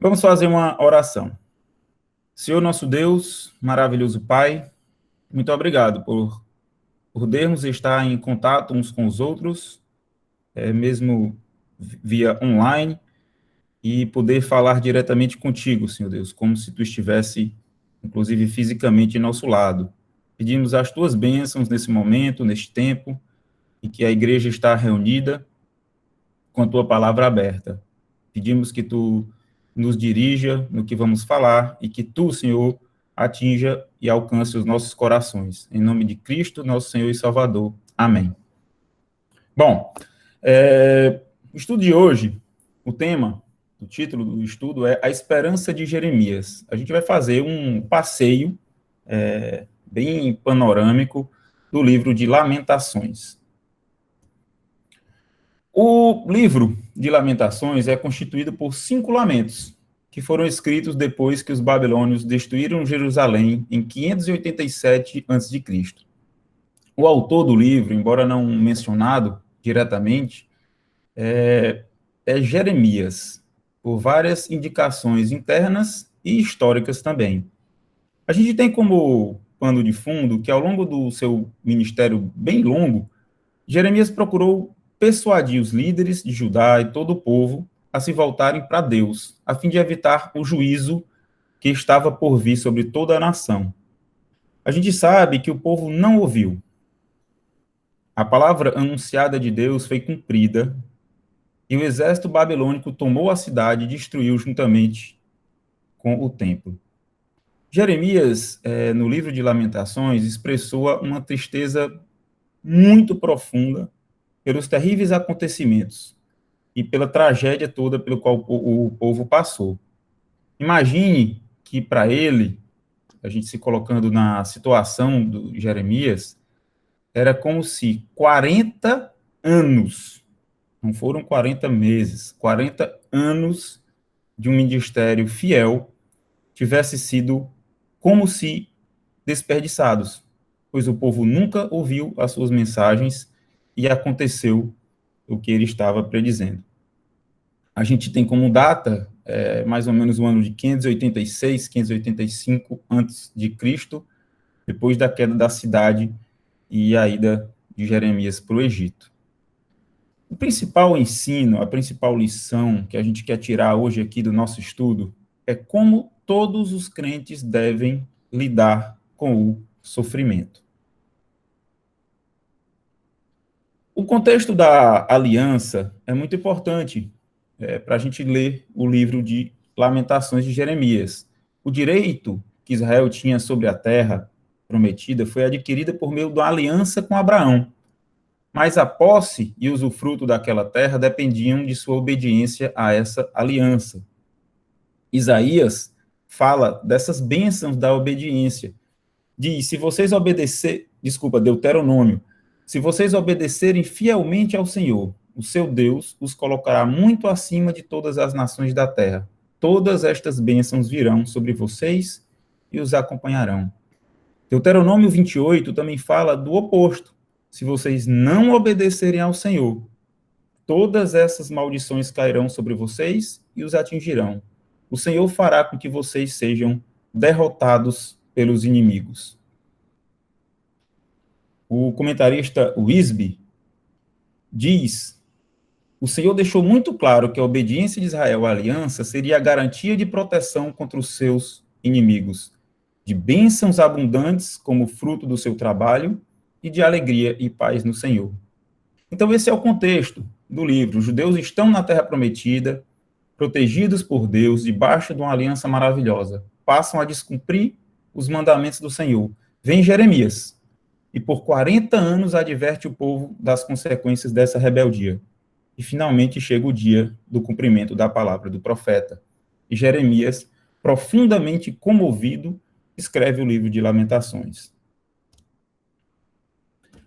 Vamos fazer uma oração. Senhor nosso Deus, maravilhoso Pai, muito obrigado por podermos estar em contato uns com os outros, mesmo via online, e poder falar diretamente contigo, Senhor Deus, como se tu estivesse, inclusive fisicamente, em nosso lado. Pedimos as tuas bênçãos nesse momento, neste tempo, em que a igreja está reunida, com a tua palavra aberta. Pedimos que tu nos dirija no que vamos falar e que tu, Senhor, atinja e alcance os nossos corações. Em nome de Cristo, nosso Senhor e Salvador. Amém. Bom, o estudo de hoje, o tema, o título do estudo é A Esperança de Jeremias. A gente vai fazer um passeio bem panorâmico do livro de Lamentações. O livro de Lamentações é constituído por 5 lamentos, que foram escritos depois que os babilônios destruíram Jerusalém em 587 a.C. O autor do livro, embora não mencionado diretamente, é Jeremias, por várias indicações internas e históricas também. A gente tem como pano de fundo que, ao longo do seu ministério bem longo, Jeremias procurou persuadir os líderes de Judá e todo o povo a se voltarem para Deus, a fim de evitar o juízo que estava por vir sobre toda a nação. A gente sabe que o povo não ouviu. A palavra anunciada de Deus foi cumprida e o exército babilônico tomou a cidade e destruiu juntamente com o templo. Jeremias, no livro de Lamentações, expressou uma tristeza muito profunda pelos terríveis acontecimentos e pela tragédia toda pelo qual o povo passou. Imagine que para ele, a gente se colocando na situação do Jeremias, era como se 40 anos, não foram 40 meses, 40 anos de um ministério fiel tivesse sido como se desperdiçados, pois o povo nunca ouviu as suas mensagens e aconteceu o que ele estava predizendo. A gente tem como data mais ou menos o ano de 586, 585 antes de Cristo, depois da queda da cidade e a ida de Jeremias para o Egito. O principal ensino, a principal lição que a gente quer tirar hoje aqui do nosso estudo é como todos os crentes devem lidar com o sofrimento. O contexto da aliança é muito importante para a gente ler o livro de Lamentações de Jeremias. O direito que Israel tinha sobre a terra prometida foi adquirida por meio da aliança com Abraão, mas a posse e usufruto daquela terra dependiam de sua obediência a essa aliança. Isaías fala dessas bênçãos da obediência. Diz, se vocês Deuteronômio, se vocês obedecerem fielmente ao Senhor, o seu Deus os colocará muito acima de todas as nações da terra. Todas estas bênçãos virão sobre vocês e os acompanharão. Deuteronômio 28 também fala do oposto. Se vocês não obedecerem ao Senhor, todas essas maldições cairão sobre vocês e os atingirão. O Senhor fará com que vocês sejam derrotados pelos inimigos. O comentarista Wisby diz: o Senhor deixou muito claro que a obediência de Israel à aliança seria a garantia de proteção contra os seus inimigos, de bênçãos abundantes como fruto do seu trabalho e de alegria e paz no Senhor. Então, esse é o contexto do livro. Os judeus estão na Terra Prometida, protegidos por Deus, debaixo de uma aliança maravilhosa. Passam a descumprir os mandamentos do Senhor. Vem Jeremias, e por 40 anos adverte o povo das consequências dessa rebeldia. E finalmente chega o dia do cumprimento da palavra do profeta. E Jeremias, profundamente comovido, escreve o livro de Lamentações.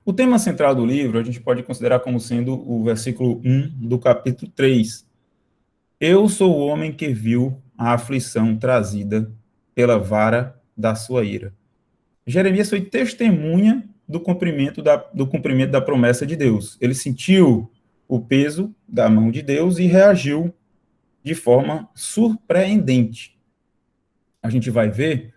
O tema central do livro a gente pode considerar como sendo o versículo 1 do capítulo 3. Eu sou o homem que viu a aflição trazida pela vara da sua ira. Jeremias foi testemunha do cumprimento da promessa de Deus. Ele sentiu o peso da mão de Deus e reagiu de forma surpreendente. A gente vai ver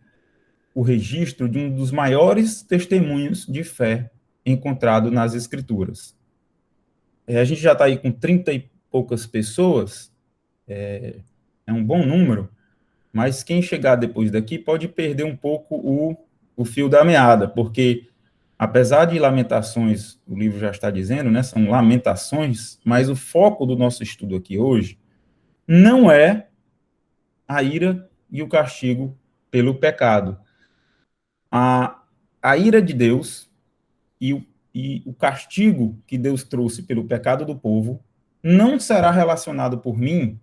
o registro de um dos maiores testemunhos de fé encontrado nas Escrituras. A gente já está aí com 30 e poucas pessoas, é um bom número, mas quem chegar depois daqui pode perder um pouco o fio da meada, porque apesar de Lamentações, o livro já está dizendo, né, são lamentações, mas o foco do nosso estudo aqui hoje não é a ira e o castigo pelo pecado. A ira de Deus e o castigo que Deus trouxe pelo pecado do povo não será relacionado por mim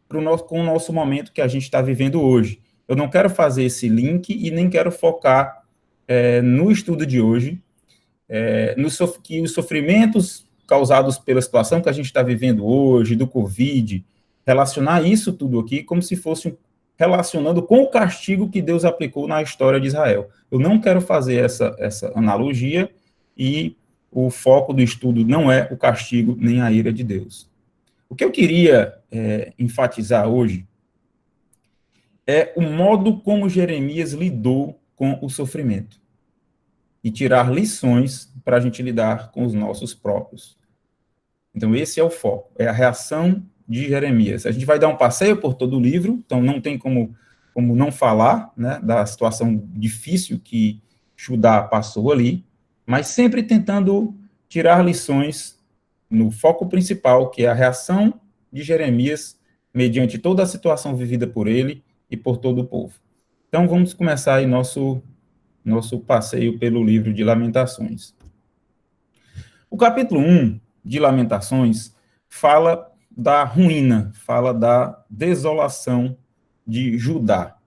com o nosso momento que a gente está vivendo hoje. Eu não quero fazer esse link e nem quero focar no estudo de hoje, que os sofrimentos causados pela situação que a gente está vivendo hoje, do Covid, relacionar isso tudo aqui como se fosse relacionando com o castigo que Deus aplicou na história de Israel. Eu não quero fazer essa analogia e o foco do estudo não é o castigo nem a ira de Deus. O que eu queria enfatizar hoje é o modo como Jeremias lidou com o sofrimento e tirar lições para a gente lidar com os nossos próprios. Então, esse é o foco, é a reação de Jeremias. A gente vai dar um passeio por todo o livro, então não tem como não falar, né, da situação difícil que Judá passou ali, mas sempre tentando tirar lições no foco principal, que é a reação de Jeremias mediante toda a situação vivida por ele e por todo o povo. Então, vamos começar aí nosso passeio pelo livro de Lamentações. O capítulo 1 de Lamentações fala da ruína, fala da desolação de Judá.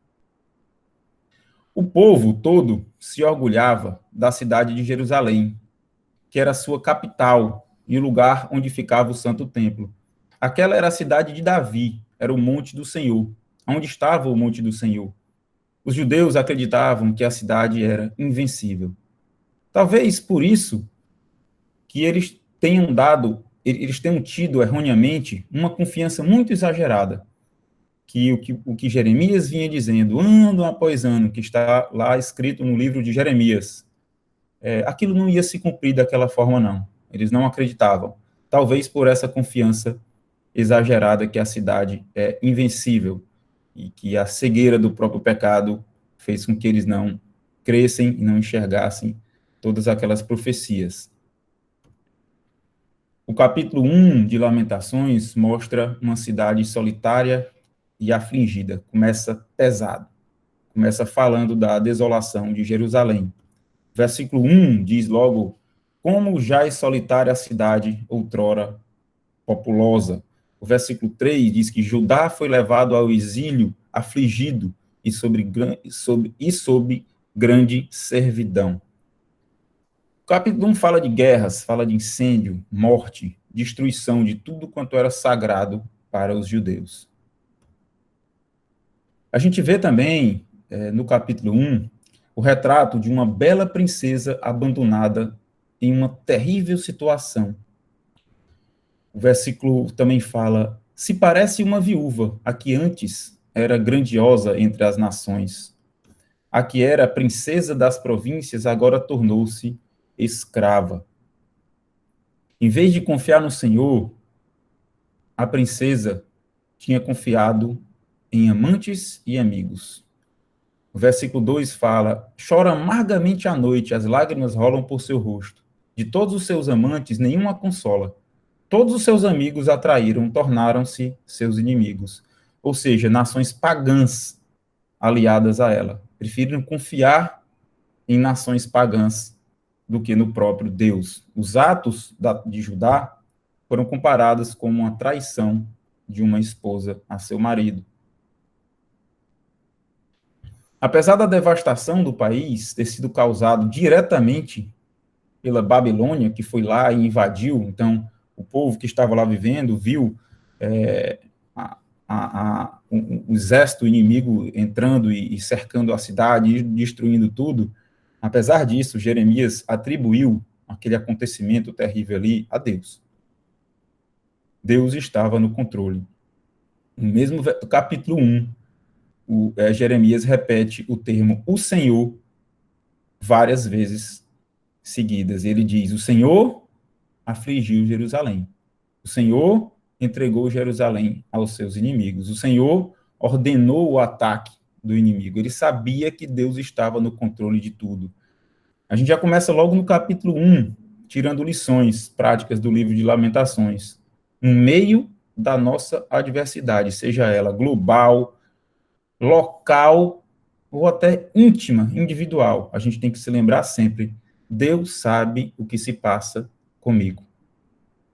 O povo todo se orgulhava da cidade de Jerusalém, que era sua capital e o lugar onde ficava o Santo Templo. Aquela era a cidade de Davi, era o Monte do Senhor. Onde estava o Monte do Senhor? Os judeus acreditavam que a cidade era invencível. Talvez por isso que eles tenham tido erroneamente uma confiança muito exagerada, que o que Jeremias vinha dizendo, ano após ano, que está lá escrito no livro de Jeremias, aquilo não ia se cumprir daquela forma, não. Eles não acreditavam. Talvez por essa confiança exagerada que a cidade é invencível e que a cegueira do próprio pecado fez com que eles não crescem e não enxergassem todas aquelas profecias. O capítulo 1 de Lamentações mostra uma cidade solitária e afligida. Começa pesado. Começa falando da desolação de Jerusalém. Versículo 1 diz logo, como já é solitária a cidade, outrora populosa. O versículo 3 diz que Judá foi levado ao exílio, afligido e sob grande servidão. O capítulo 1 fala de guerras, fala de incêndio, morte, destruição de tudo quanto era sagrado para os judeus. A gente vê também, no capítulo 1, o retrato de uma bela princesa abandonada em uma terrível situação. O versículo também fala, se parece uma viúva, a que antes era grandiosa entre as nações. A que era princesa das províncias, agora tornou-se escrava. Em vez de confiar no Senhor, a princesa tinha confiado em amantes e amigos. O versículo 2 fala, chora amargamente à noite, as lágrimas rolam por seu rosto. De todos os seus amantes, nenhum a consola. Todos os seus amigos a traíram, tornaram-se seus inimigos. Ou seja, nações pagãs aliadas a ela. Preferiram confiar em nações pagãs do que no próprio Deus. Os atos de Judá foram comparados com uma traição de uma esposa a seu marido. Apesar da devastação do país ter sido causado diretamente pela Babilônia, que foi lá e invadiu, então o povo que estava lá vivendo viu o exército inimigo entrando e cercando a cidade e destruindo tudo. Apesar disso, Jeremias atribuiu aquele acontecimento terrível ali a Deus. Deus estava no controle. No mesmo capítulo 1, Jeremias repete o termo o Senhor várias vezes seguidas. Ele diz: o Senhor afligiu Jerusalém. O Senhor entregou Jerusalém aos seus inimigos. O Senhor ordenou o ataque do inimigo. Ele sabia que Deus estava no controle de tudo. A gente já começa logo no capítulo 1, tirando lições práticas do livro de Lamentações. No meio da nossa adversidade, seja ela global, local ou até íntima, individual, a gente tem que se lembrar sempre: Deus sabe o que se passa comigo.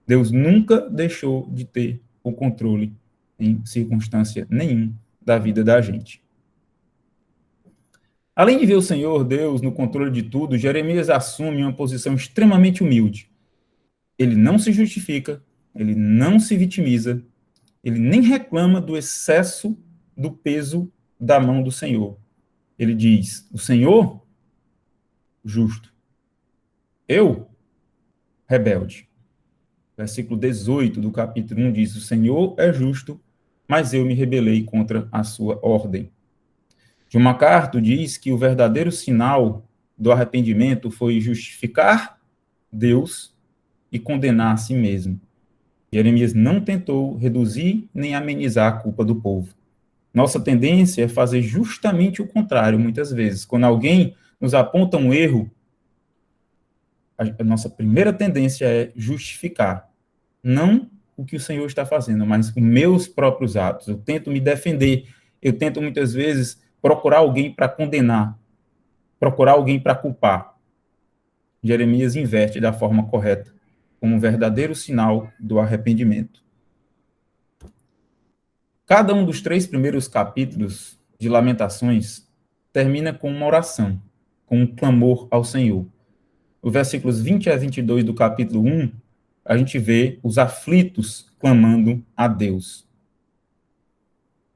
Deus nunca deixou de ter o controle em circunstância nenhuma da vida da gente. Além de ver o Senhor Deus no controle de tudo, Jeremias assume uma posição extremamente humilde. Ele não se justifica, ele não se vitimiza, ele nem reclama do excesso do peso da mão do Senhor. Ele diz: o Senhor, justo. Eu, rebelde. Versículo 18 do capítulo 1 diz: o Senhor é justo, mas eu me rebelei contra a sua ordem. John MacArthur diz que o verdadeiro sinal do arrependimento foi justificar Deus e condenar a si mesmo. Jeremias não tentou reduzir nem amenizar a culpa do povo. Nossa tendência é fazer justamente o contrário, muitas vezes. Quando alguém nos aponta um erro, a nossa primeira tendência é justificar. Não o que o Senhor está fazendo, mas os meus próprios atos. Eu tento me defender. Eu tento, muitas vezes, procurar alguém para condenar, procurar alguém para culpar. Jeremias inverte da forma correta, como um verdadeiro sinal do arrependimento. Cada um dos 3 primeiros capítulos de Lamentações termina com uma oração, com um clamor ao Senhor. Os versículos 20 a 22 do capítulo 1, a gente vê os aflitos clamando a Deus.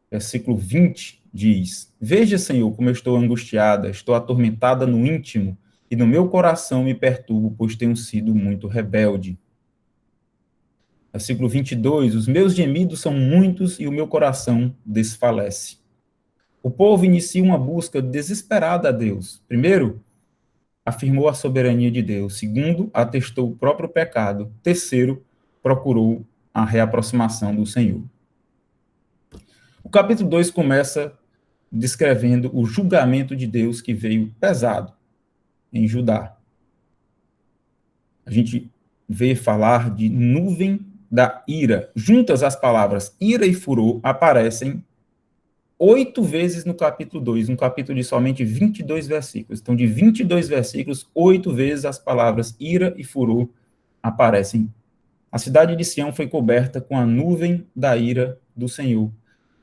Versículo 20 diz: veja, Senhor, como eu estou angustiada, estou atormentada no íntimo, e no meu coração me perturbo, pois tenho sido muito rebelde. Versículo 22, os meus gemidos são muitos e o meu coração desfalece. O povo inicia uma busca desesperada a Deus. Primeiro, afirmou a soberania de Deus. Segundo, atestou o próprio pecado. Terceiro, procurou a reaproximação do Senhor. O capítulo 2 começa descrevendo o julgamento de Deus que veio pesado em Judá. A gente vê falar de nuvem da ira. Juntas as palavras ira e furor aparecem 8 vezes no capítulo 2, um capítulo de somente 22 versículos. Então, de 22 versículos, 8 vezes as palavras ira e furor aparecem. A cidade de Sião foi coberta com a nuvem da ira do Senhor.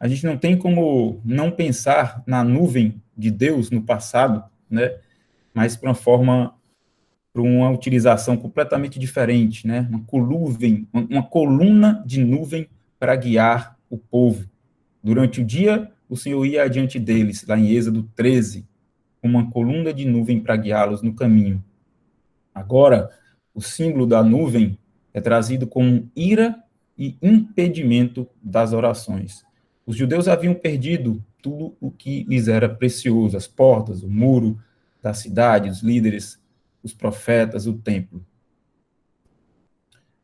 A gente não tem como não pensar na nuvem de Deus no passado, né? Mas para uma utilização completamente diferente, né? Uma coluna de nuvem para guiar o povo. Durante o dia, o Senhor ia adiante deles, lá em Êxodo 13, com uma coluna de nuvem para guiá-los no caminho. Agora, o símbolo da nuvem é trazido como ira e impedimento das orações. Os judeus haviam perdido tudo o que lhes era precioso: as portas, o muro da cidade, os líderes, os profetas, o templo.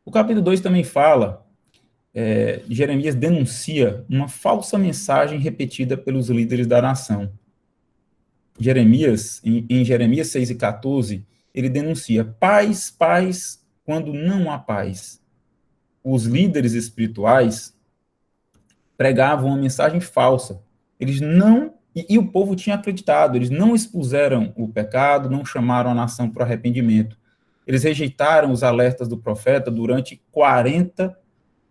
O capítulo 2 também fala, Jeremias denuncia uma falsa mensagem repetida pelos líderes da nação. Jeremias, em Jeremias 6 e 14, ele denuncia paz, paz, quando não há paz. Os líderes espirituais pregavam uma mensagem falsa. Eles não, e o povo tinha acreditado, eles não expuseram o pecado, não chamaram a nação para o arrependimento. Eles rejeitaram os alertas do profeta durante 40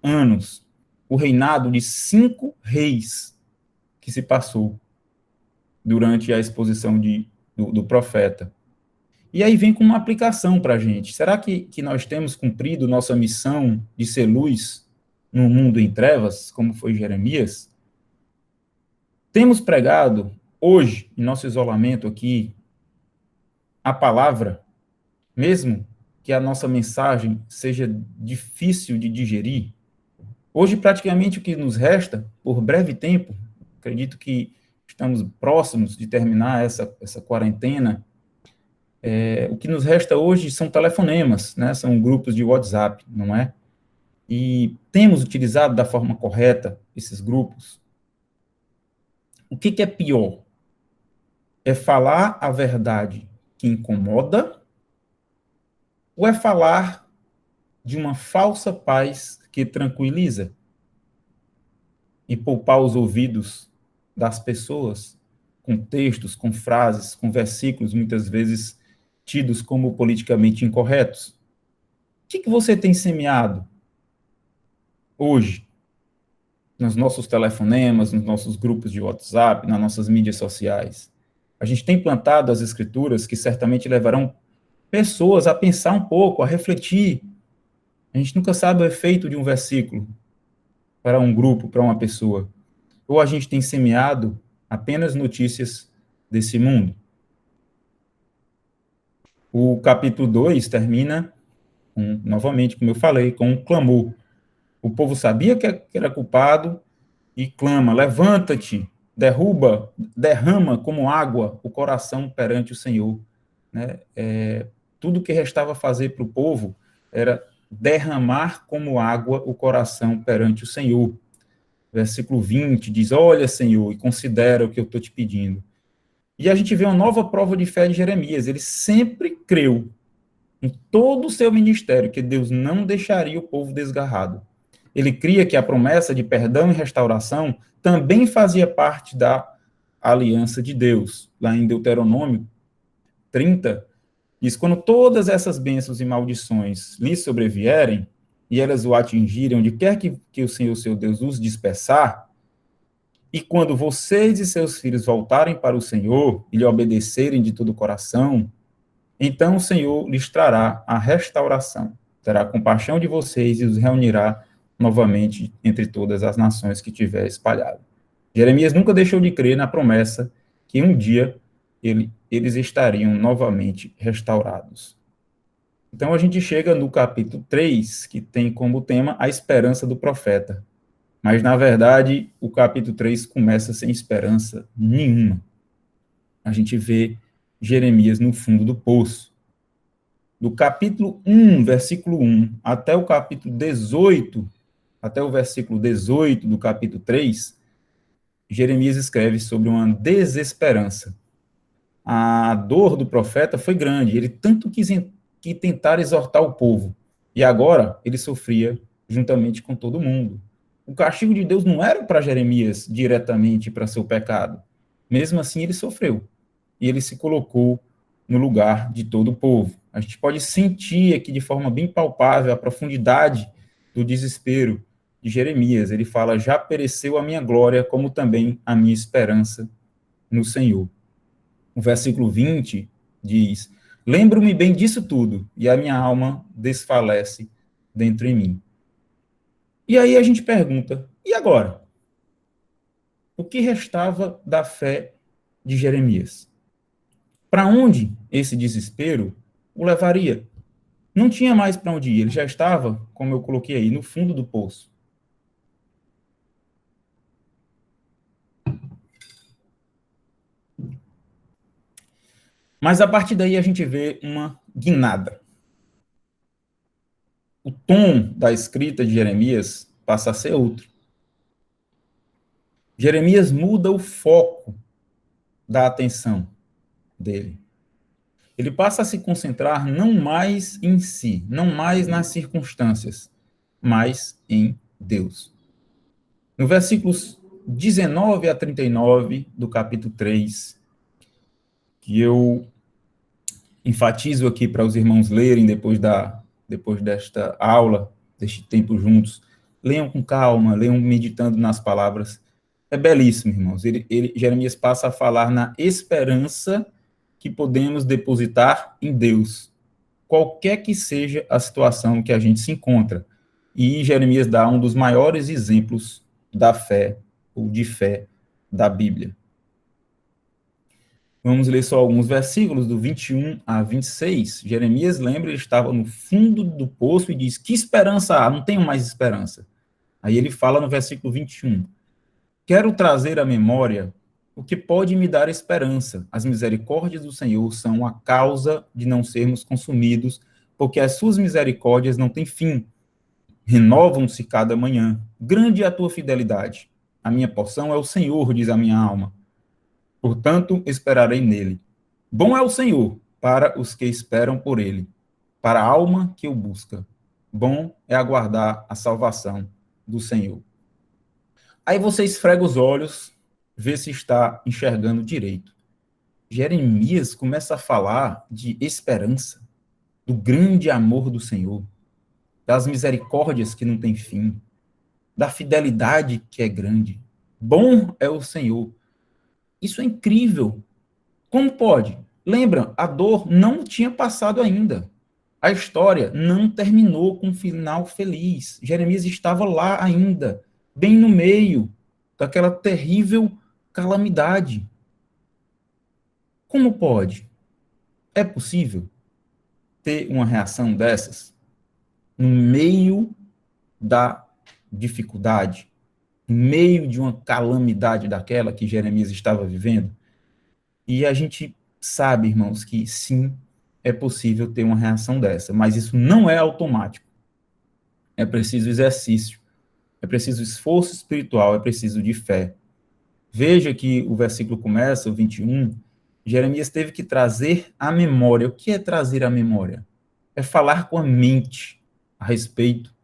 anos. O reinado de 5 reis que se passou durante a exposição do profeta. E aí vem com uma aplicação para a gente. Será que nós temos cumprido nossa missão de ser luz no mundo em trevas, como foi Jeremias? Temos pregado hoje, em nosso isolamento aqui, a palavra, mesmo que a nossa mensagem seja difícil de digerir? Hoje, praticamente, o que nos resta, por breve tempo, acredito que estamos próximos de terminar essa quarentena, o que nos resta hoje são telefonemas, né? São grupos de WhatsApp, não é? E temos utilizado da forma correta esses grupos. O que é pior? É falar a verdade que incomoda ou é falar de uma falsa paz que tranquiliza e poupar os ouvidos das pessoas com textos, com frases, com versículos muitas vezes tidos como politicamente incorretos? O que você tem semeado hoje nos nossos telefonemas, nos nossos grupos de WhatsApp, nas nossas mídias sociais? A gente tem plantado as escrituras que certamente levarão pessoas a pensar um pouco, a refletir. A gente nunca sabe o efeito de um versículo para um grupo, para uma pessoa. Ou a gente tem semeado apenas notícias desse mundo. O capítulo 2 termina, novamente, como eu falei, com um clamor. O povo sabia que era culpado e clama: levanta-te, derrama como água o coração perante o Senhor. Né? Tudo que restava fazer para o povo era derramar como água o coração perante o Senhor. Versículo 20 diz: olha, Senhor, e considera o que eu estou te pedindo. E a gente vê uma nova prova de fé de Jeremias. Ele sempre creu, em todo o seu ministério, que Deus não deixaria o povo desgarrado. Ele cria que a promessa de perdão e restauração também fazia parte da aliança de Deus. Lá em Deuteronômio 30, diz: quando todas essas bênçãos e maldições lhe sobrevierem, e elas o atingirem, onde quer que o Senhor, seu Deus, os dispersar, e quando vocês e seus filhos voltarem para o Senhor e lhe obedecerem de todo o coração, então o Senhor lhes trará a restauração, terá compaixão de vocês e os reunirá novamente entre todas as nações que tiver espalhado. Jeremias nunca deixou de crer na promessa que um dia eles estariam novamente restaurados. Então a gente chega no capítulo 3, que tem como tema a esperança do profeta. Mas, na verdade, o capítulo 3 começa sem esperança nenhuma. A gente vê Jeremias no fundo do poço. Do capítulo 1, versículo 1, até o capítulo 18, até o versículo 18 do capítulo 3, Jeremias escreve sobre uma desesperança. A dor do profeta foi grande, ele tanto quis tentar exortar o povo, e agora ele sofria juntamente com todo mundo. O castigo de Deus não era para Jeremias diretamente para seu pecado. Mesmo assim, ele sofreu. E ele se colocou no lugar de todo o povo. A gente pode sentir aqui de forma bem palpável a profundidade do desespero de Jeremias. Ele fala: já pereceu a minha glória, como também a minha esperança no Senhor. O versículo 20 diz: lembro-me bem disso tudo, e a minha alma desfalece dentro em mim. E aí a gente pergunta: e agora? O que restava da fé de Jeremias? Para onde esse desespero o levaria? Não tinha mais para onde ir, ele já estava, como eu coloquei aí, no fundo do poço. Mas a partir daí a gente vê uma guinada. O tom da escrita de Jeremias passa a ser outro. Jeremias muda o foco da atenção dele. Ele passa a se concentrar não mais em si, não mais nas circunstâncias, mas em Deus. No versículos 19 a 39 do capítulo 3, que eu enfatizo aqui para os irmãos lerem depois desta aula, deste tempo juntos, leiam com calma, leiam meditando nas palavras. É belíssimo, irmãos. Jeremias passa a falar na esperança que podemos depositar em Deus, qualquer que seja a situação que a gente se encontra. E Jeremias dá um dos maiores exemplos da fé, ou de fé, da Bíblia. Vamos ler só alguns versículos, do 21 a 26. Jeremias, lembra, ele estava no fundo do poço e diz: que esperança há? Não tenho mais esperança. Aí ele fala no versículo 21, quero trazer à memória o que pode me dar esperança. As misericórdias do Senhor são a causa de não sermos consumidos, porque as suas misericórdias não têm fim. Renovam-se cada manhã. Grande é a tua fidelidade. A minha porção é o Senhor, diz a minha alma. Portanto, esperarei nele. Bom é o Senhor para os que esperam por ele, para a alma que o busca. Bom é aguardar a salvação do Senhor. Aí você esfrega os olhos, vê se está enxergando direito. Jeremias começa a falar de esperança, do grande amor do Senhor, das misericórdias que não têm fim, da fidelidade que é grande. Bom é o Senhor. Isso é incrível. Como pode? Lembra, a dor não tinha passado ainda. A história não terminou com um final feliz. Jeremias estava lá ainda, bem no meio daquela terrível calamidade. Como pode? É possível ter uma reação dessas no meio da dificuldade, no meio de uma calamidade daquela que Jeremias estava vivendo? E a gente sabe, irmãos, que sim, é possível ter uma reação dessa, mas isso não é automático. É preciso exercício, é preciso esforço espiritual, é preciso de fé. Veja que o versículo começa, o 21, Jeremias teve que trazer à memória. O que é trazer à memória? É falar com a mente a respeito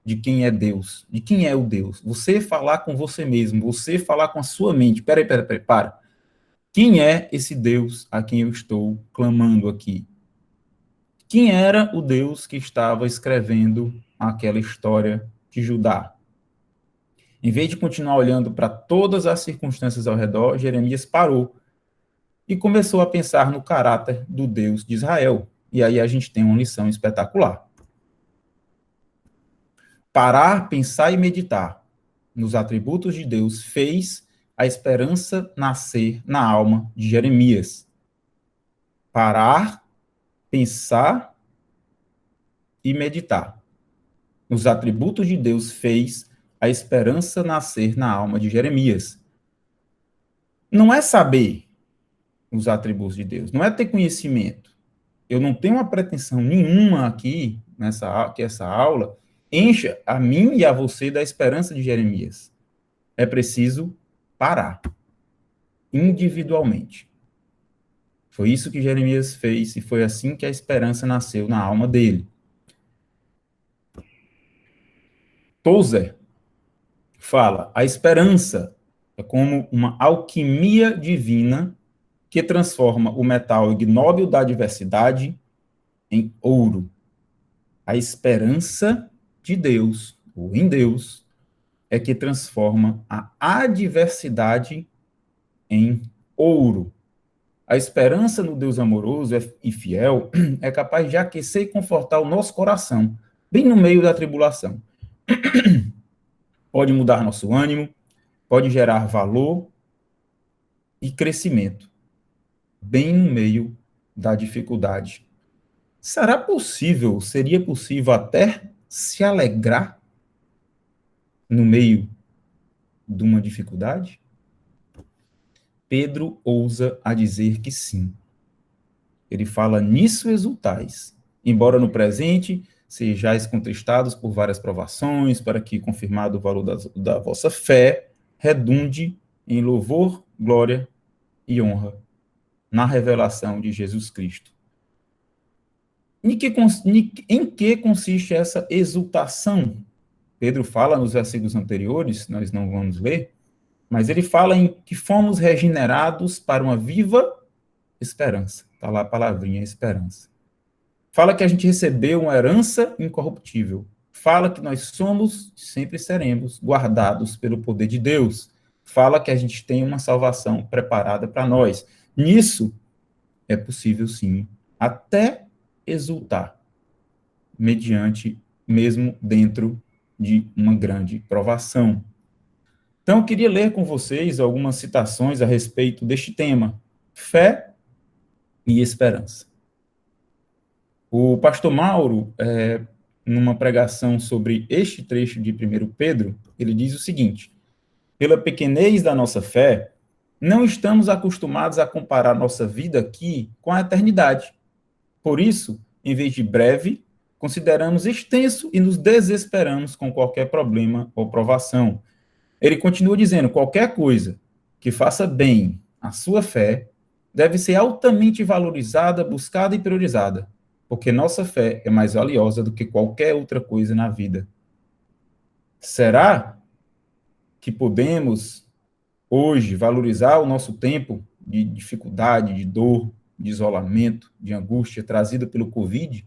de quem é Deus, de quem é o Deus. Você falar com você mesmo, você falar com a sua mente. Peraí, para. Quem é esse Deus a quem eu estou clamando aqui? Quem era o Deus que estava escrevendo aquela história de Judá? Em vez de continuar olhando para todas as circunstâncias ao redor, Jeremias parou e começou a pensar no caráter do Deus de Israel. E aí a gente tem uma lição espetacular. Parar, pensar e meditar nos atributos de Deus fez a esperança nascer na alma de Jeremias. Parar, pensar e meditar nos atributos de Deus fez a esperança nascer na alma de Jeremias. Não é saber os atributos de Deus, não é ter conhecimento. Eu não tenho uma pretensão nenhuma aqui, que essa aula encha a mim e a você da esperança de Jeremias. É preciso parar, individualmente. Foi isso que Jeremias fez e foi assim que a esperança nasceu na alma dele. Tozer fala, a esperança é como uma alquimia divina que transforma o metal ignóbil da adversidade em ouro. A esperança de Deus, ou em Deus, é que transforma a adversidade em ouro. A esperança no Deus amoroso e fiel é capaz de aquecer e confortar o nosso coração, bem no meio da tribulação. Pode mudar nosso ânimo, pode gerar valor e crescimento, bem no meio da dificuldade. Seria possível até se alegrar no meio de uma dificuldade? Pedro ousa a dizer que sim. Ele fala, nisso exultais, embora no presente sejais contristados por várias provações, para que, confirmado o valor da vossa fé, redunde em louvor, glória e honra na revelação de Jesus Cristo. Em que consiste essa exultação? Pedro fala nos versículos anteriores, nós não vamos ler, mas ele fala em que fomos regenerados para uma viva esperança. Está lá a palavrinha, esperança. Fala que a gente recebeu uma herança incorruptível. Fala que nós somos, sempre seremos, guardados pelo poder de Deus. Fala que a gente tem uma salvação preparada para nós. Nisso é possível, sim, até exultar, mediante, mesmo dentro de uma grande provação. Então, eu queria ler com vocês algumas citações a respeito deste tema, fé e esperança. O pastor Mauro numa pregação sobre este trecho de 1 Pedro, ele diz o seguinte: pela pequenez da nossa fé, não estamos acostumados a comparar nossa vida aqui com a eternidade. Por isso, em vez de breve, consideramos extenso e nos desesperamos com qualquer problema ou provação. Ele continua dizendo: qualquer coisa que faça bem à sua fé deve ser altamente valorizada, buscada e priorizada, porque nossa fé é mais valiosa do que qualquer outra coisa na vida. Será que podemos, hoje, valorizar o nosso tempo de dificuldade, de dor, de isolamento, de angústia trazida pelo Covid?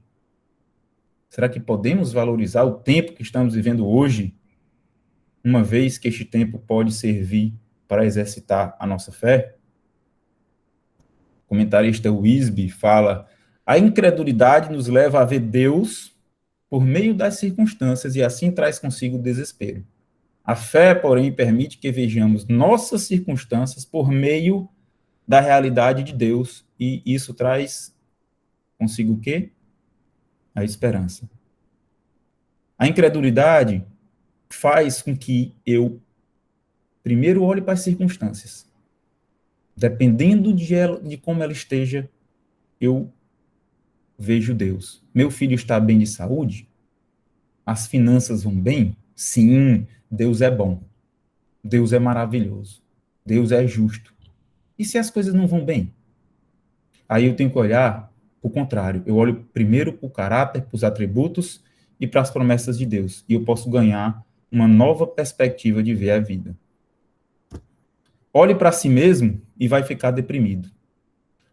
Será que podemos valorizar o tempo que estamos vivendo hoje, uma vez que este tempo pode servir para exercitar a nossa fé? O comentarista Wisby fala: a incredulidade nos leva a ver Deus por meio das circunstâncias e assim traz consigo o desespero. A fé, porém, permite que vejamos nossas circunstâncias por meio da realidade de Deus, e isso traz consigo o quê? A esperança. A incredulidade faz com que eu primeiro olhe para as circunstâncias. Dependendo de como ela esteja, eu vejo Deus. Meu filho está bem de saúde? As finanças vão bem? Sim, Deus é bom. Deus é maravilhoso. Deus é justo. E se as coisas não vão bem? Aí eu tenho que olhar o contrário. Eu olho primeiro para o caráter, para os atributos e para as promessas de Deus. E eu posso ganhar uma nova perspectiva de ver a vida. Olhe para si mesmo e vai ficar deprimido.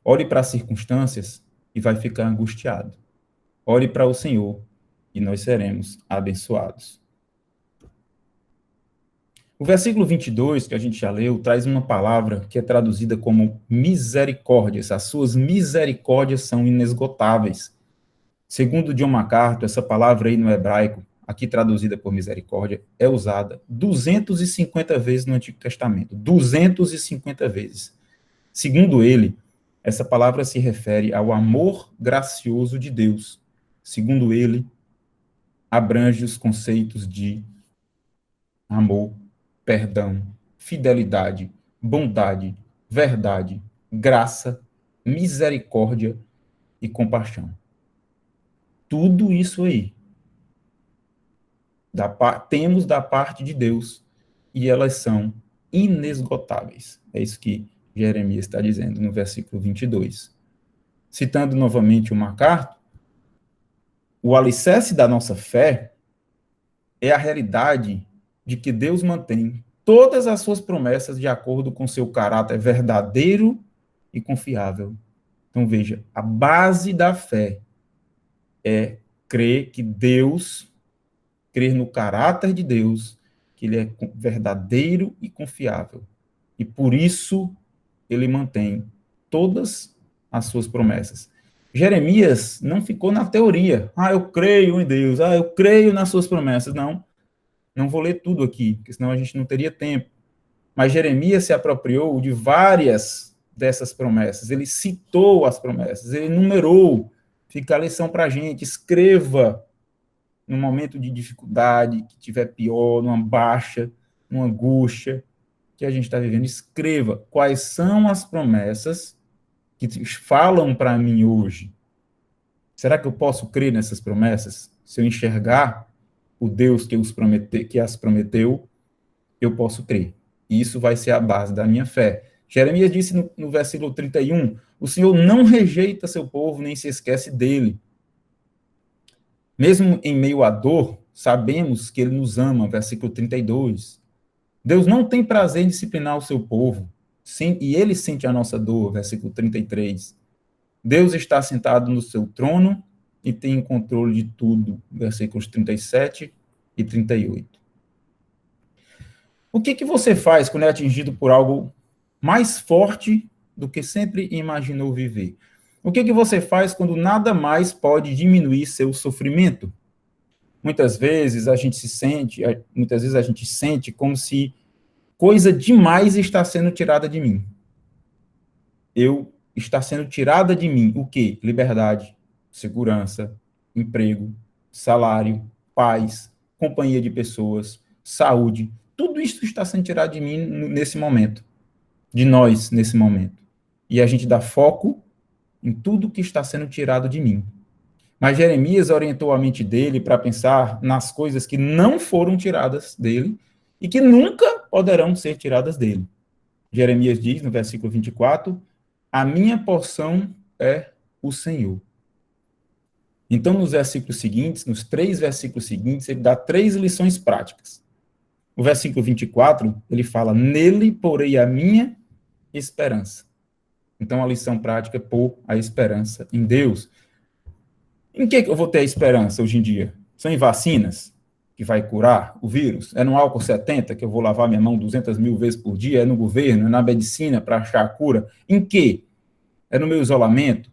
Olhe para as circunstâncias e vai ficar angustiado. Olhe para o Senhor e nós seremos abençoados. O versículo 22, que a gente já leu, traz uma palavra que é traduzida como misericórdias. As suas misericórdias são inesgotáveis. Segundo John MacArthur, essa palavra aí no hebraico, aqui traduzida por misericórdia, é usada 250 vezes no Antigo Testamento. 250 vezes. Segundo ele, essa palavra se refere ao amor gracioso de Deus. Segundo ele, abrange os conceitos de amor, perdão, fidelidade, bondade, verdade, graça, misericórdia e compaixão. Tudo isso aí temos da parte de Deus e elas são inesgotáveis. É isso que Jeremias está dizendo no versículo 22. Citando novamente o MacArthur, o alicerce da nossa fé é a realidade de que Deus mantém todas as suas promessas de acordo com seu caráter verdadeiro e confiável. Então, veja, a base da fé é crer que Deus, crer no caráter de Deus, que ele é verdadeiro e confiável. E por isso ele mantém todas as suas promessas. Jeremias não ficou na teoria. Eu creio em Deus. Eu creio nas suas promessas. Não vou ler tudo aqui, porque senão a gente não teria tempo. Mas Jeremias se apropriou de várias dessas promessas. Ele citou as promessas, ele numerou. Fica a lição para a gente. Escreva num momento de dificuldade, que tiver pior, numa baixa, numa angústia que a gente está vivendo. Escreva quais são as promessas que falam para mim hoje. Será que eu posso crer nessas promessas? Se eu enxergar o Deus que as prometeu, eu posso crer. E isso vai ser a base da minha fé. Jeremias disse no versículo 31, o Senhor não rejeita seu povo, nem se esquece dele. Mesmo em meio à dor, sabemos que ele nos ama, versículo 32. Deus não tem prazer em disciplinar o seu povo, e ele sente a nossa dor, versículo 33. Deus está sentado no seu trono e tem controle de tudo, versículos 37 e 38. O que você faz quando é atingido por algo mais forte do que sempre imaginou viver? O que você faz quando nada mais pode diminuir seu sofrimento? Muitas vezes a gente sente como se coisa demais está sendo tirada de mim. Está sendo tirada de mim o quê? Liberdade, segurança, emprego, salário, paz, companhia de pessoas, saúde. Tudo isso está sendo tirado de mim nesse momento, de nós nesse momento. E a gente dá foco em tudo que está sendo tirado de mim. Mas Jeremias orientou a mente dele para pensar nas coisas que não foram tiradas dele e que nunca poderão ser tiradas dele. Jeremias diz, no versículo 24, a minha porção é o Senhor. Então, nos versículos seguintes, nos 3 versículos seguintes, ele dá 3 lições práticas. O versículo 24, ele fala, nele porei a minha esperança. Então, a lição prática é pôr a esperança em Deus. Em que eu vou ter a esperança hoje em dia? São em vacinas, que vai curar o vírus? É no álcool 70, que eu vou lavar minha mão 200 mil vezes por dia? É no governo? É na medicina para achar a cura? Em que? É no meu isolamento?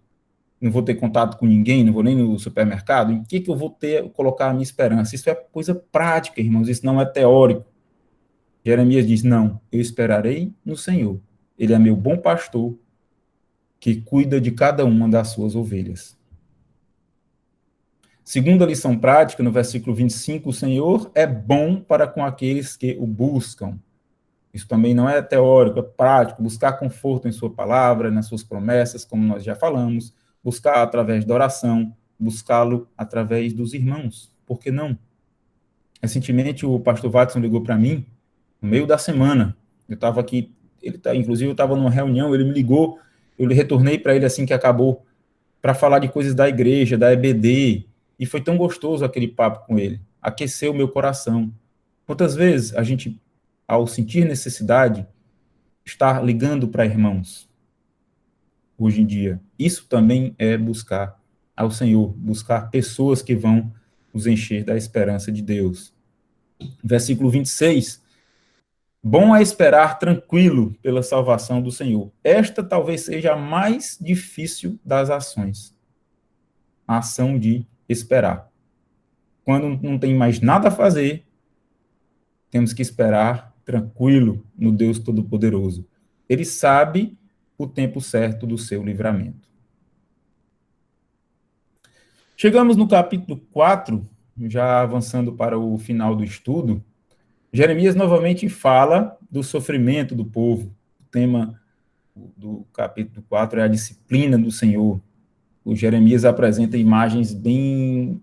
Não vou ter contato com ninguém? Não vou nem no supermercado? Em que eu vou colocar a minha esperança? Isso é coisa prática, irmãos, isso não é teórico. Jeremias diz, não, eu esperarei no Senhor. Ele é meu bom pastor, que cuida de cada uma das suas ovelhas. Segunda lição prática, no versículo 25, o Senhor é bom para com aqueles que o buscam. Isso também não é teórico, é prático, buscar conforto em sua palavra, nas suas promessas, como nós já falamos, buscar através da oração, buscá-lo através dos irmãos. Por que não? Recentemente, o pastor Watson ligou para mim, no meio da semana. Eu estava aqui, inclusive eu estava numa reunião, ele me ligou, eu retornei para ele assim que acabou, para falar de coisas da igreja, da EBD, e foi tão gostoso aquele papo com ele, aqueceu o meu coração. Quantas vezes a gente, ao sentir necessidade, está ligando para irmãos, hoje em dia? Isso também é buscar ao Senhor, buscar pessoas que vão nos encher da esperança de Deus. Versículo 26, bom é esperar tranquilo pela salvação do Senhor. Esta talvez seja a mais difícil das ações, a ação de esperar. Quando não tem mais nada a fazer, temos que esperar tranquilo no Deus Todo-Poderoso. Ele sabe o tempo certo do seu livramento. Chegamos no capítulo 4, já avançando para o final do estudo. Jeremias novamente fala do sofrimento do povo. O tema do capítulo 4 é a disciplina do Senhor. O Jeremias apresenta imagens bem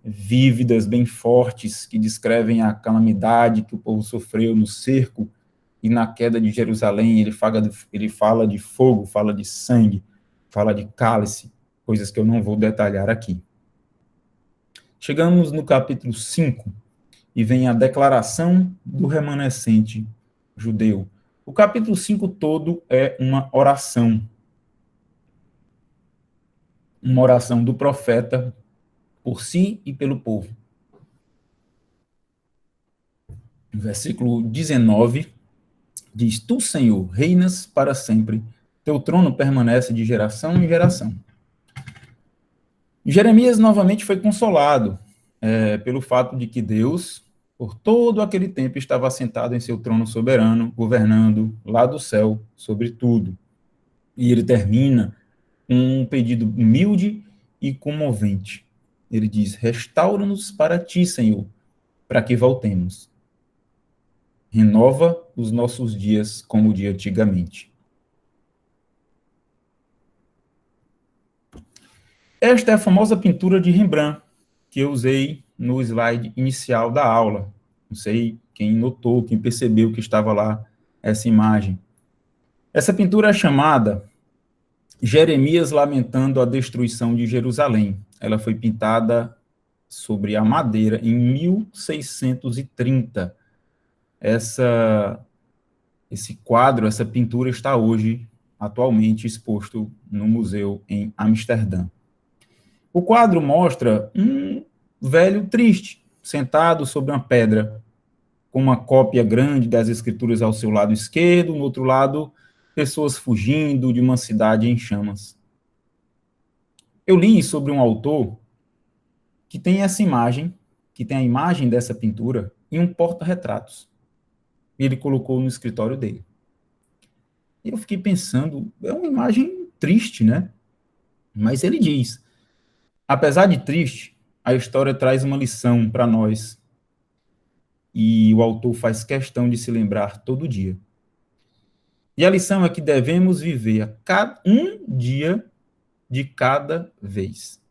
vívidas, bem fortes, que descrevem a calamidade que o povo sofreu no cerco e na queda de Jerusalém. Ele fala de fogo, fala de sangue, fala de cálice, coisas que eu não vou detalhar aqui. Chegamos no capítulo 5, e vem a declaração do remanescente judeu. O capítulo 5 todo é uma oração do profeta por si e pelo povo. No versículo 19, diz, tu, Senhor, reinas para sempre, teu trono permanece de geração em geração. Jeremias novamente foi consolado pelo fato de que Deus, por todo aquele tempo, estava assentado em seu trono soberano, governando lá do céu sobre tudo. E ele termina um pedido humilde e comovente. Ele diz, restaura-nos para ti, Senhor, para que voltemos. Renova os nossos dias como de antigamente. Esta é a famosa pintura de Rembrandt, que eu usei no slide inicial da aula. Não sei quem notou, quem percebeu que estava lá essa imagem. Essa pintura é chamada Jeremias lamentando a destruição de Jerusalém. Ela foi pintada sobre a madeira em 1630. Esse quadro, essa pintura está hoje, atualmente, exposto no museu em Amsterdã. O quadro mostra um velho triste, sentado sobre uma pedra, com uma cópia grande das escrituras ao seu lado esquerdo, no outro lado, pessoas fugindo de uma cidade em chamas. Eu li sobre um autor que tem essa imagem, que tem a imagem dessa pintura em um porta-retratos. E ele colocou no escritório dele. E eu fiquei pensando, é uma imagem triste, né? Mas ele diz, apesar de triste, a história traz uma lição para nós, e o autor faz questão de se lembrar todo dia. E a lição é que devemos viver um dia de cada vez.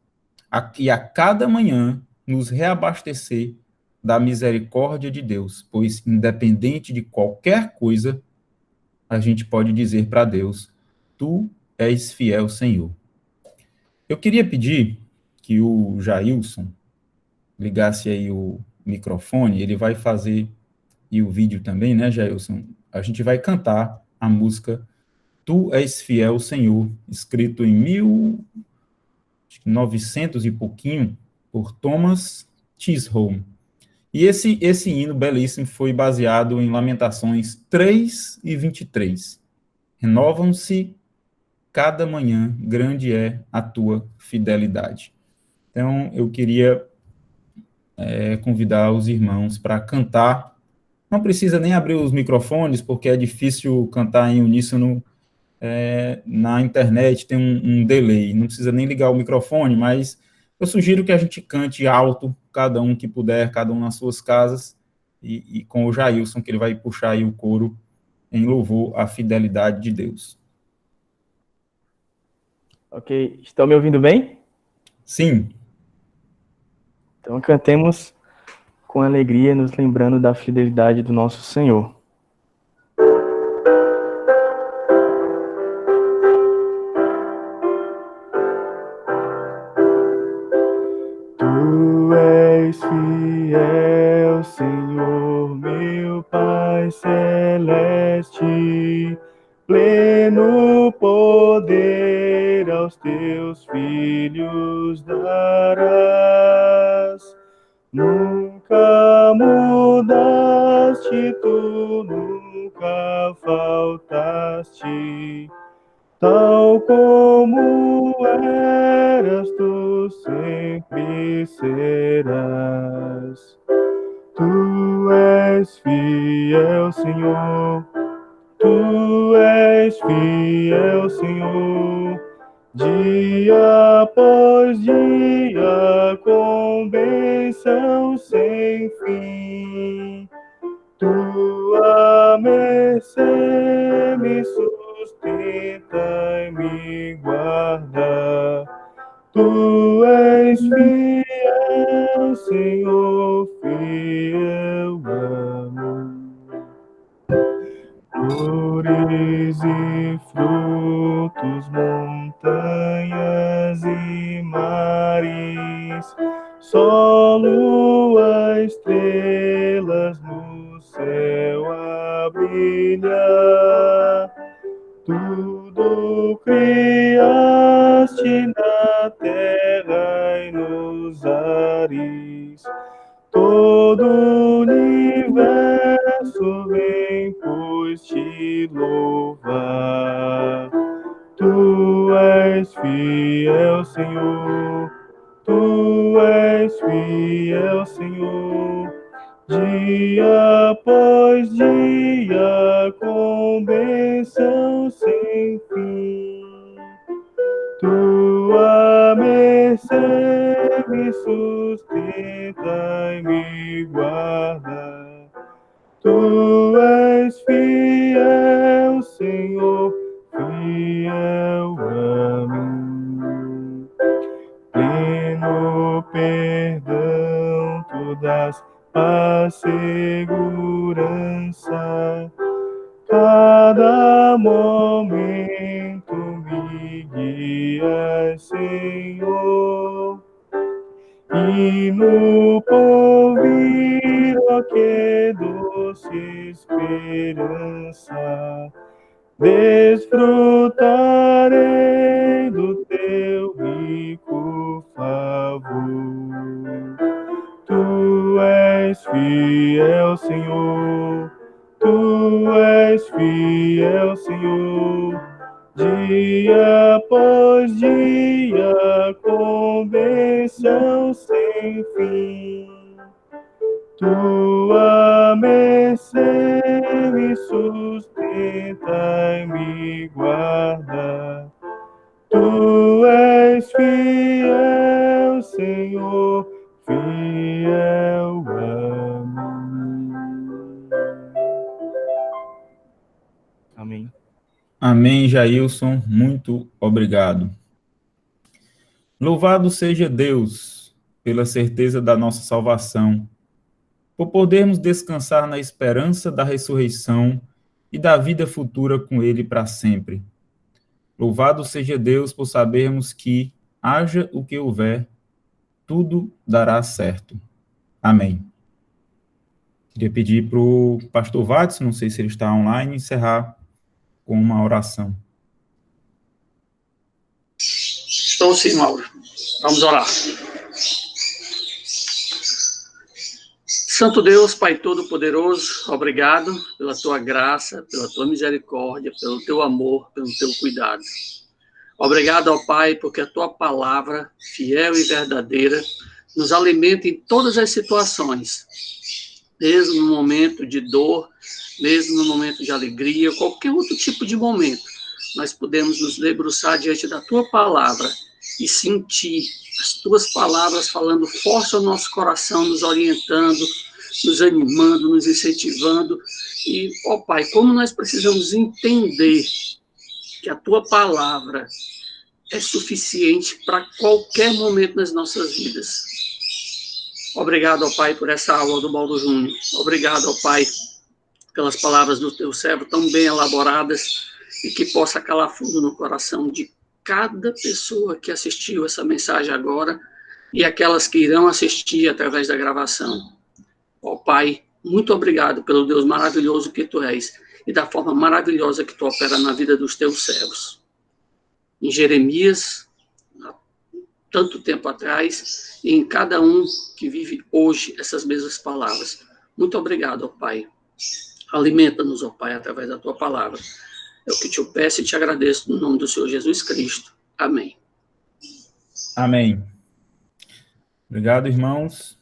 E a cada manhã nos reabastecer da misericórdia de Deus, pois, independente de qualquer coisa, a gente pode dizer para Deus: Tu és fiel, Senhor. Eu queria pedir que o Jailson ligasse aí o microfone, ele vai fazer, e o vídeo também, né, Jailson? A gente vai cantar a música Tu és fiel, Senhor, escrito em 1900 e pouquinho, por Thomas Chisholm. E esse hino belíssimo foi baseado em Lamentações 3 e 23. Renovam-se cada manhã, grande é a tua fidelidade. Então, eu queria convidar os irmãos para cantar. Não precisa nem abrir os microfones, porque é difícil cantar em uníssono na internet, tem um delay. Não precisa nem ligar o microfone, mas eu sugiro que a gente cante alto, cada um que puder, cada um nas suas casas, e com o Jailson, que ele vai puxar aí o coro em louvor à fidelidade de Deus. Ok, estão me ouvindo bem? Sim. Então cantemos com alegria, nos lembrando da fidelidade do nosso Senhor. Tu és fiel, Senhor, meu Pai celeste, pleno poder aos teus filhos darás. Nunca mudaste, tu nunca faltaste, tal como eras, tu sempre serás. Tu és fiel, Senhor, tu és fiel, Senhor, dia após dia, com bênção sem fim. Tua mercê me sustenta e me guarda. Tu és fiel, Senhor, fiel amo. Flores e frutos, montanhas e mares, sol, lua, estrelas no céu a brilhar. Tudo criaste na terra e nos ares, todo o universo vem, pois, te louvar. Tu és fiel, Senhor, tu és fiel, Senhor, dia após dia, com bênção sem fim. Tua mercê me sustenta e me guarda. Tu és fiel, Senhor, fiel a mim. Pleno perdão tu dás a segurança. Cada momento me guias, Senhor, e no porvir, ó, que doce esperança, desfrutarei do teu rico favor. Tu és fiel, Senhor, tu és fiel, Senhor, dia após dia, com bênção sem fim. Tua mercê me sustenta e me guarda. Tu és fiel, Senhor, Amém, Jailson, muito obrigado. Louvado seja Deus pela certeza da nossa salvação, por podermos descansar na esperança da ressurreição e da vida futura com Ele para sempre. Louvado seja Deus por sabermos que, haja o que houver, tudo dará certo. Amém. Queria pedir para o pastor Watson, não sei se ele está online, encerrar com uma oração. Estou sim, Mauro. Vamos orar. Santo Deus, Pai Todo-Poderoso, obrigado pela tua graça, pela tua misericórdia, pelo teu amor, pelo teu cuidado. Obrigado, ó Pai, porque a tua palavra, fiel e verdadeira, nos alimenta em todas as situações, mesmo no momento de dor, mesmo no momento de alegria, qualquer outro tipo de momento. Nós podemos nos debruçar diante da tua palavra e sentir as tuas palavras falando forte ao nosso coração, nos orientando, nos animando, nos incentivando. E, ó Pai, como nós precisamos entender que a tua palavra é suficiente para qualquer momento nas nossas vidas. Obrigado, ó Pai, por essa aula do Mauro Júnior. Obrigado, ó Pai, pelas palavras do teu servo tão bem elaboradas e que possa calar fundo no coração de cada pessoa que assistiu essa mensagem agora e aquelas que irão assistir através da gravação. Ó Pai, muito obrigado pelo Deus maravilhoso que tu és e da forma maravilhosa que tu opera na vida dos teus servos. Em Jeremias, há tanto tempo atrás, e em cada um que vive hoje essas mesmas palavras. Muito obrigado, ó Pai. Alimenta-nos, ó Pai, através da tua palavra. É o que te peço e te agradeço no nome do Senhor Jesus Cristo. Amém. Amém. Obrigado, irmãos.